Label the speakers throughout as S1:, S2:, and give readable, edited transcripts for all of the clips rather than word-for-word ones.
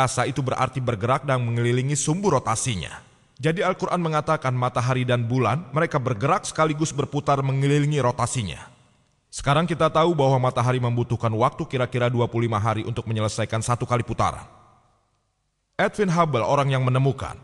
S1: Asa itu berarti bergerak dan mengelilingi sumbu rotasinya. Jadi Al-Quran mengatakan matahari dan bulan mereka bergerak sekaligus berputar mengelilingi rotasinya. Sekarang kita tahu bahwa matahari membutuhkan waktu kira-kira 25 hari untuk menyelesaikan satu kali putaran. Edwin Hubble orang yang menemukan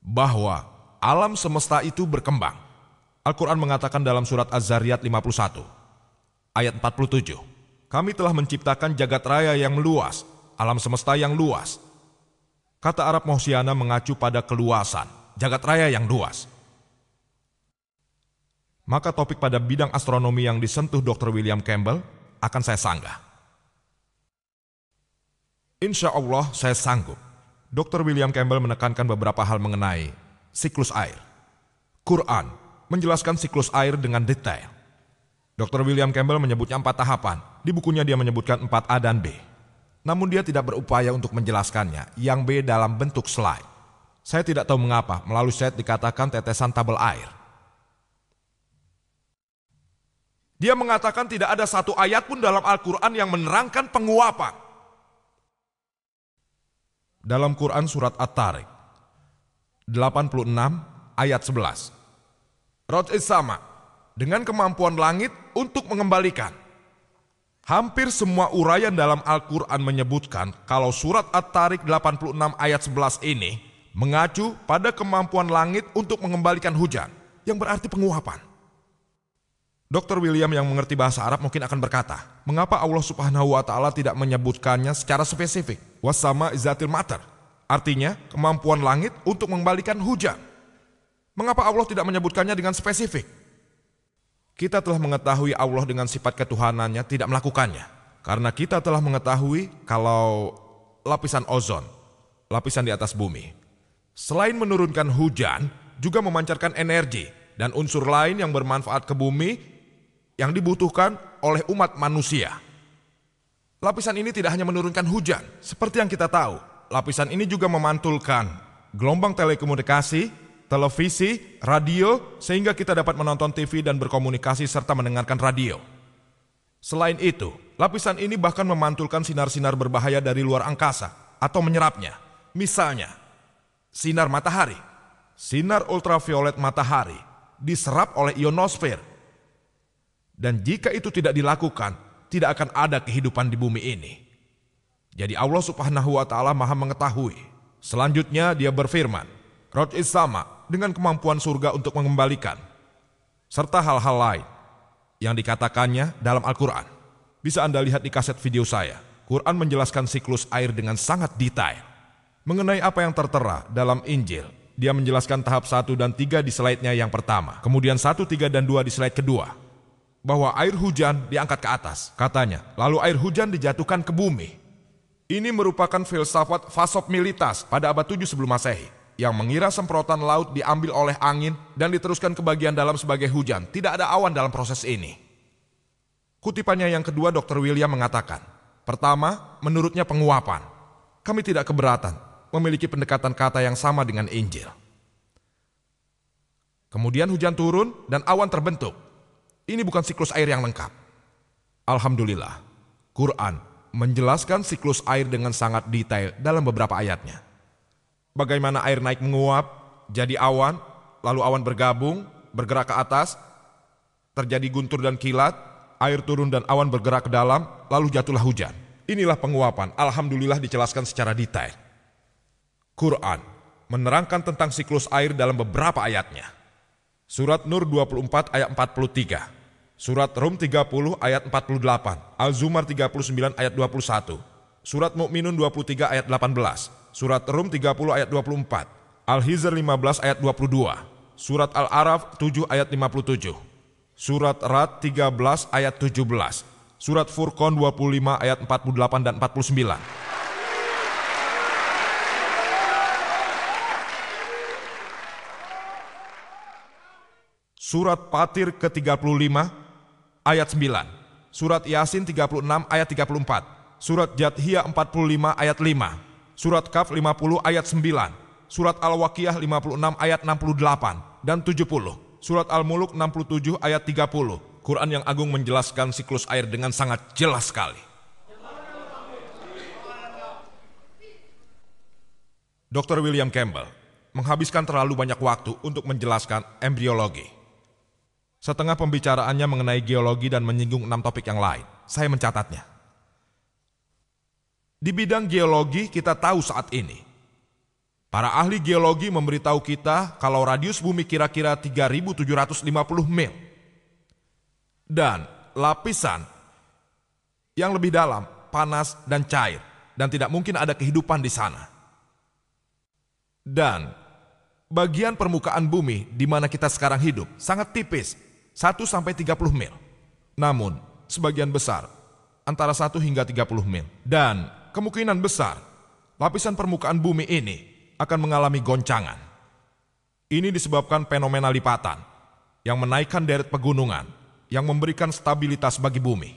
S1: bahwa alam semesta itu berkembang. Al-Quran mengatakan dalam surat Az-Zariyat 51, ayat 47, kami telah menciptakan jagat raya yang luas, alam semesta yang luas. Kata Arab Mohsiana mengacu pada keluasan, jagat raya yang luas. Maka topik pada bidang astronomi yang disentuh Dr. William Campbell akan saya sanggah. Insya Allah saya sanggup. Dr. William Campbell menekankan beberapa hal mengenai siklus air. Quran menjelaskan siklus air dengan detail. Dr. William Campbell menyebutnya 4 tahapan. Di bukunya dia menyebutkan 4A dan B. Namun dia tidak berupaya untuk menjelaskannya, yang B dalam bentuk slide. Saya tidak tahu mengapa melalui slide dikatakan tetesan tabel air. Dia mengatakan tidak ada satu ayat pun dalam Al-Quran yang menerangkan penguapan. Dalam Quran surat At-Tariq 86 ayat 11. Raj'is sama, dengan kemampuan langit untuk mengembalikan. Hampir semua uraian dalam Al-Quran menyebutkan kalau surat At-Tariq 86 ayat 11 ini mengacu pada kemampuan langit untuk mengembalikan hujan, yang berarti penguapan. Dr. William yang mengerti bahasa Arab mungkin akan berkata, mengapa Allah Subhanahu wa Ta'ala tidak menyebutkannya secara spesifik? Wasama izatil matar, artinya kemampuan langit untuk mengembalikan hujan. Mengapa Allah tidak menyebutkannya dengan spesifik? Kita telah mengetahui Allah dengan sifat ketuhanannya tidak melakukannya. Karena kita telah mengetahui kalau lapisan ozon, lapisan di atas bumi, selain menurunkan hujan, juga memancarkan energi dan unsur lain yang bermanfaat ke bumi yang dibutuhkan oleh umat manusia. Lapisan ini tidak hanya menurunkan hujan, seperti yang kita tahu. Lapisan ini juga memantulkan gelombang telekomunikasi, televisi, radio, sehingga kita dapat menonton TV dan berkomunikasi serta mendengarkan radio. Selain itu, lapisan ini bahkan memantulkan sinar-sinar berbahaya dari luar angkasa atau menyerapnya. Misalnya, sinar matahari. Sinar ultraviolet matahari diserap oleh ionosfer. Dan jika itu tidak dilakukan, tidak akan ada kehidupan di bumi ini. Jadi Allah Subhanahu wa Ta'ala Maha mengetahui. Selanjutnya dia berfirman, Raj'is sama, dengan kemampuan surga untuk mengembalikan, serta hal-hal lain yang dikatakannya dalam Al-Quran. Bisa Anda lihat di kaset video saya. Quran menjelaskan siklus air dengan sangat detail. Mengenai apa yang tertera dalam Injil, dia menjelaskan tahap 1 dan 3 di slide-nya yang pertama, kemudian 1, 3, dan 2 di slide kedua, bahwa air hujan diangkat ke atas, katanya, lalu air hujan dijatuhkan ke bumi. Ini merupakan filsafat Fasop-Militas pada abad 7 sebelum Masehi, yang mengira semprotan laut diambil oleh angin dan diteruskan ke bagian dalam sebagai hujan. Tidak ada awan dalam proses ini. Kutipannya yang kedua, Dr. William mengatakan, pertama, menurutnya penguapan. Kami tidak keberatan memiliki pendekatan kata yang sama dengan Injil. Kemudian hujan turun dan awan terbentuk. Ini bukan siklus air yang lengkap. Alhamdulillah, Quran menjelaskan siklus air dengan sangat detail dalam beberapa ayatnya. Bagaimana air naik menguap, jadi awan, lalu awan bergabung, bergerak ke atas, terjadi guntur dan kilat, air turun dan awan bergerak ke dalam, lalu jatuhlah hujan. Inilah penguapan, alhamdulillah dijelaskan secara detail. Quran menerangkan tentang siklus air dalam beberapa ayatnya. Surat Nur 24 ayat 43, Surat Rum 30 ayat 48, Al-Zumar 39 ayat 21, Surat Mukminun 23 ayat 18, Surat Rum 30 ayat 24, Al-Hijr 15 ayat 22, Surat Al-Araf 7 ayat 57, Surat Rad 13 ayat 17, Surat Furqan 25 ayat 48 dan 49. Surat Fatir ke-35 ayat 9, Surat Yasin 36 ayat 34, Surat Jathiyah 45 ayat 5, Surat Kaf 50 ayat 9, Surat Al-Waqiah 56 ayat 68 dan 70, Surat Al-Muluk 67 ayat 30. Quran yang agung menjelaskan siklus air dengan sangat jelas sekali. Dr. William Campbell menghabiskan terlalu banyak waktu untuk menjelaskan embriologi. Setengah pembicaraannya mengenai geologi dan menyinggung 6 topik yang lain. Saya mencatatnya. Di bidang geologi kita tahu saat ini, para ahli geologi memberitahu kita kalau radius bumi kira-kira 3.750 mil. Dan lapisan yang lebih dalam, panas dan cair, dan tidak mungkin ada kehidupan di sana. Dan bagian permukaan bumi di mana kita sekarang hidup sangat tipis, 1-30 mil. Namun, sebagian besar, antara 1 hingga 30 mil. Dan kemungkinan besar, lapisan permukaan bumi ini akan mengalami goncangan. Ini disebabkan fenomena lipatan yang menaikkan deret pegunungan yang memberikan stabilitas bagi bumi.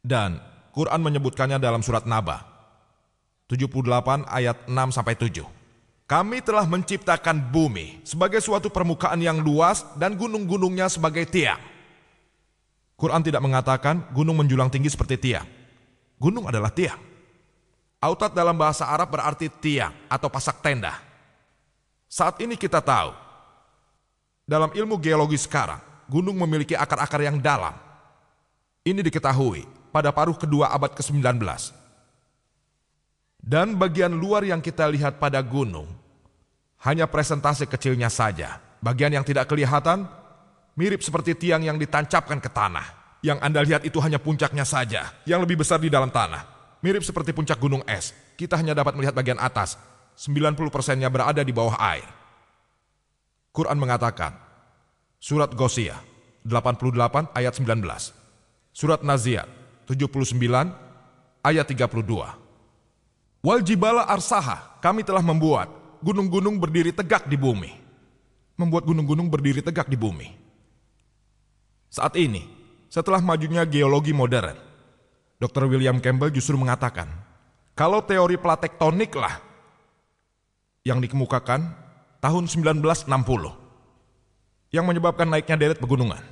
S1: Dan Quran menyebutkannya dalam surat Naba 78 ayat 6-7. Kami telah menciptakan bumi sebagai suatu permukaan yang luas dan gunung-gunungnya sebagai tiang. Quran tidak mengatakan gunung menjulang tinggi seperti tiang. Gunung adalah tiang. Autat dalam bahasa Arab berarti tiang atau pasak tenda. Saat ini kita tahu, dalam ilmu geologi sekarang, gunung memiliki akar-akar yang dalam. Ini diketahui pada paruh kedua abad ke-19. Dan bagian luar yang kita lihat pada gunung, hanya presentase kecilnya saja. Bagian yang tidak kelihatan, mirip seperti tiang yang ditancapkan ke tanah. Yang Anda lihat itu hanya puncaknya saja, yang lebih besar di dalam tanah. Mirip seperti puncak gunung es, kita hanya dapat melihat bagian atas, 90%-nya berada di bawah air. Quran mengatakan, Surat Ghosiyah 88 ayat 19, Surat Naziat 79 ayat 32. Wal jibala arsaha, kami telah membuat gunung-gunung berdiri tegak di bumi. Membuat gunung-gunung berdiri tegak di bumi. Saat ini, setelah majunya geologi modern, Dr. William Campbell justru mengatakan, kalau teori platektonik lah yang dikemukakan tahun 1960, yang menyebabkan naiknya deret pegunungan.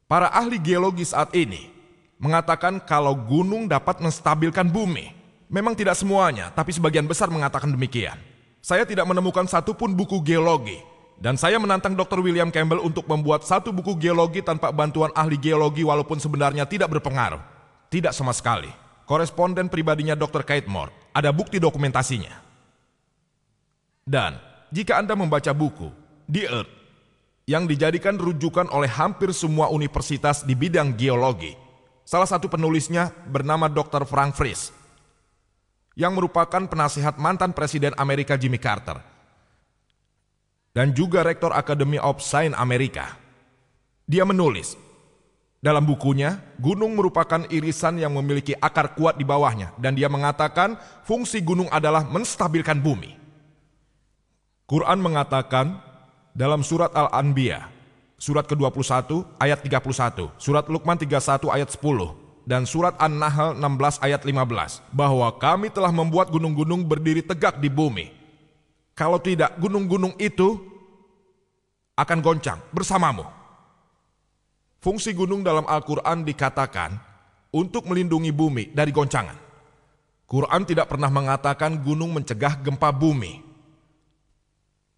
S1: Para ahli geologi saat ini mengatakan kalau gunung dapat menstabilkan bumi. Memang tidak semuanya, tapi sebagian besar mengatakan demikian. Saya tidak menemukan satupun buku geologi, dan saya menantang Dr. William Campbell untuk membuat satu buku geologi tanpa bantuan ahli geologi walaupun sebenarnya tidak berpengaruh. Tidak sama sekali. Koresponden pribadinya Dr. Kate Moore, ada bukti dokumentasinya. Dan jika Anda membaca buku The Earth, yang dijadikan rujukan oleh hampir semua universitas di bidang geologi. Salah satu penulisnya bernama Dr. Frank Frisch, yang merupakan penasihat mantan Presiden Amerika Jimmy Carter, dan juga Rektor Academy of Science Amerika. Dia menulis, dalam bukunya, gunung merupakan irisan yang memiliki akar kuat di bawahnya, dan dia mengatakan fungsi gunung adalah menstabilkan bumi. Quran mengatakan, dalam surat Al-Anbiya, surat ke-21 ayat 31, surat Luqman 31 ayat 10, dan surat An-Nahl 16 ayat 15, bahwa kami telah membuat gunung-gunung berdiri tegak di bumi. Kalau tidak, gunung-gunung itu akan goncang bersamamu. Fungsi gunung dalam Al-Quran dikatakan untuk melindungi bumi dari goncangan. Quran tidak pernah mengatakan gunung mencegah gempa bumi.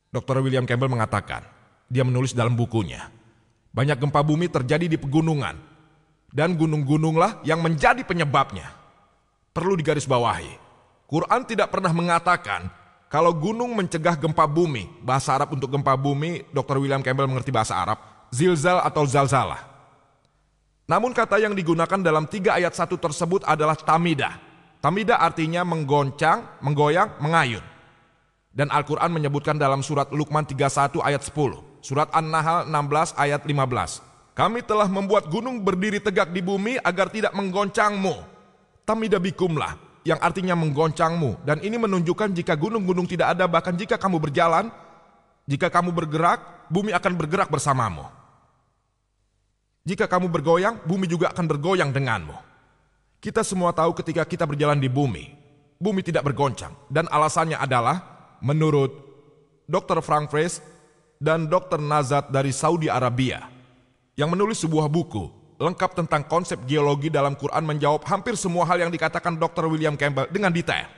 S1: Dr. William Campbell mengatakan, dia menulis dalam bukunya, banyak gempa bumi terjadi di pegunungan, dan gunung-gununglah yang menjadi penyebabnya. Perlu digarisbawahi, Quran tidak pernah mengatakan kalau gunung mencegah gempa bumi. Bahasa Arab untuk gempa bumi, Dr. William Campbell mengerti bahasa Arab, zilzal atau zalzalah. Namun kata yang digunakan dalam 3 ayat 1 tersebut adalah tamidah. Tamidah artinya menggoncang, menggoyang, mengayun. Dan Al-Quran menyebutkan dalam surat Luqman 31 ayat 10, surat An-Nahl 16 ayat 15. Kami telah membuat gunung berdiri tegak di bumi agar tidak menggoncangmu. Tamidah bikumlah, yang artinya menggoncangmu. Dan ini menunjukkan jika gunung-gunung tidak ada, bahkan jika kamu berjalan, jika kamu bergerak, bumi akan bergerak bersamamu. Jika kamu bergoyang, bumi juga akan bergoyang denganmu. Kita semua tahu ketika kita berjalan di bumi, bumi tidak bergoncang. Dan alasannya adalah, menurut Dr. Frank Frisch dan Dr. Nazat dari Saudi Arabia, yang menulis sebuah buku lengkap tentang konsep geologi dalam Quran, menjawab hampir semua hal yang dikatakan Dr. William Campbell dengan detail.